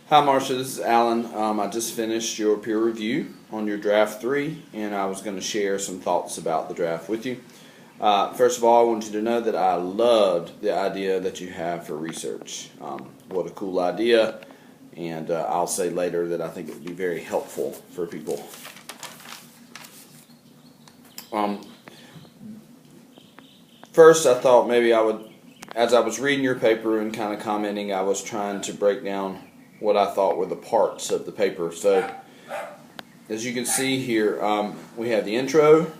Hi Marcia, this is Alan. I just finished your peer review on your draft 3, and I was going to share some thoughts about the draft with you. First of all, I want you to know that I loved the idea that you have for research. What a cool idea, and I'll say later that I think it would be very helpful for people. First, I thought maybe I would, as I was reading your paper and kind of commenting, I was trying to break down what I thought were the parts of the paper. So, as you can see here, we have the intro.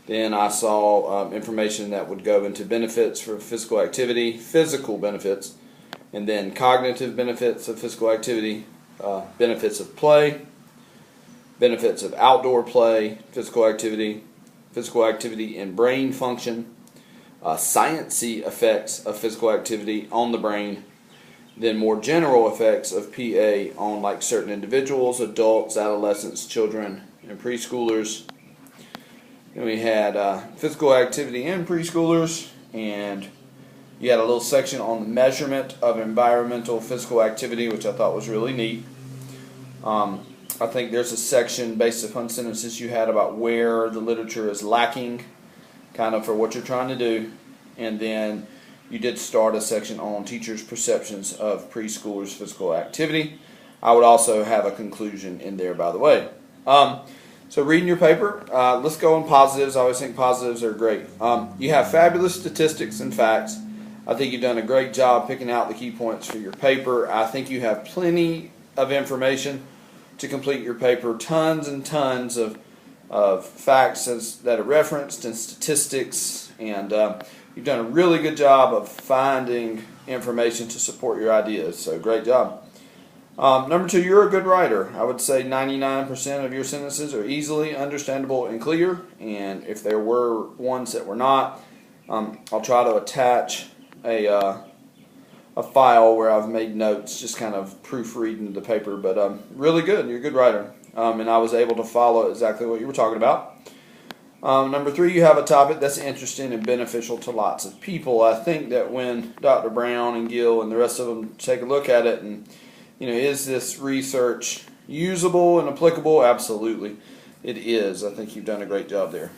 Then I saw information that would go into benefits for physical activity, physical benefits, and then cognitive benefits of physical activity, benefits of play, benefits of outdoor play, physical activity in brain function, sciencey effects of physical activity on the brain, then more general effects of PA on like certain individuals, adults, adolescents, children, and preschoolers. Then we had physical activity in preschoolers, and you had a little section on the measurement of environmental physical activity, which I thought was really neat. I think there's a section based upon sentences you had about where the literature is lacking, kind of for what you're trying to do, and then you did start a section on teachers' perceptions of preschoolers' physical activity. I would also have a conclusion in there, by the way. So reading your paper, let's go on positives. I always think positives are great. You have fabulous statistics and facts. I think you've done a great job picking out the key points for your paper. I think you have plenty of information to complete your paper. Tons and tons of facts that are referenced and statistics, and you've done a really good job of finding information to support your ideas, so great job. Number 2, you're a good writer. I would say 99% of your sentences are easily understandable and clear, and if there were ones that were not, I'll try to attach a file where I've made notes, just kind of proofreading the paper, but really good. You're a good writer, and I was able to follow exactly what you were talking about. Number 3, you have a topic that's interesting and beneficial to lots of people. I think that when Dr. Brown and Gill and the rest of them take a look at it and, is this research usable and applicable? Absolutely, it is. I think you've done a great job there.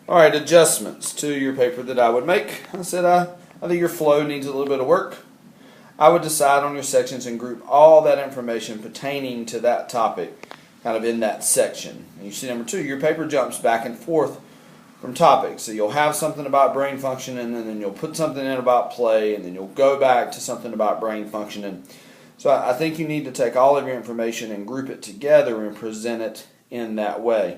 All right, adjustments to your paper that I would make. I said I think your flow needs a little bit of work. I would decide on your sections and group all that information pertaining to that topic kind of in that section. And you see number 2, your paper jumps back and forth from topics. So you'll have something about brain function, and then you'll put something in about play, and then you'll go back to something about brain function. And so I think you need to take all of your information and group it together and present it in that way.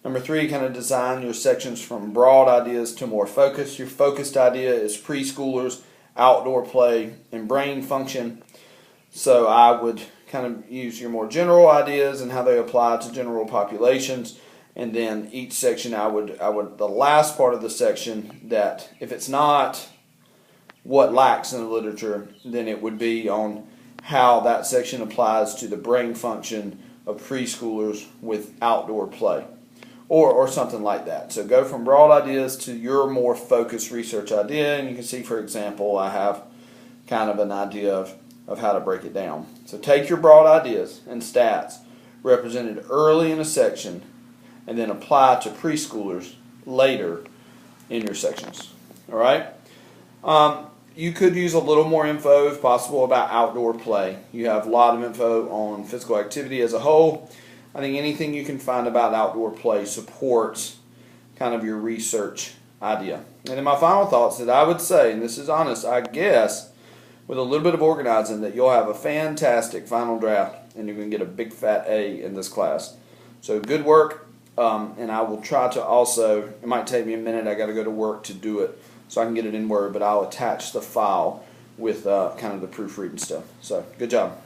Number 3, kind of design your sections from broad ideas to more focused. Your focused idea is preschoolers, outdoor play, and brain function. So I would kind of use your more general ideas and how they apply to general populations, and then each section I would the last part of the section, that if it's not what lacks in the literature, then it would be on how that section applies to the brain function of preschoolers with outdoor play, or something like that. So go from broad ideas to your more focused research idea, and you can see, for example, I have kind of an idea of how to break it down. So take your broad ideas and stats represented early in a section and then apply to preschoolers later in your sections. All right? You could use a little more info, if possible, about outdoor play. You have a lot of info on physical activity as a whole. I think anything you can find about outdoor play supports kind of your research idea. And then my final thoughts that I would say, and this is honest, I guess, with a little bit of organizing, that you'll have a fantastic final draft and you're going to get a big fat A in this class. So good work, and I will try to also, it might take me a minute, I got to go to work to do it so I can get it in Word, but I'll attach the file with kind of the proofreading stuff. So good job.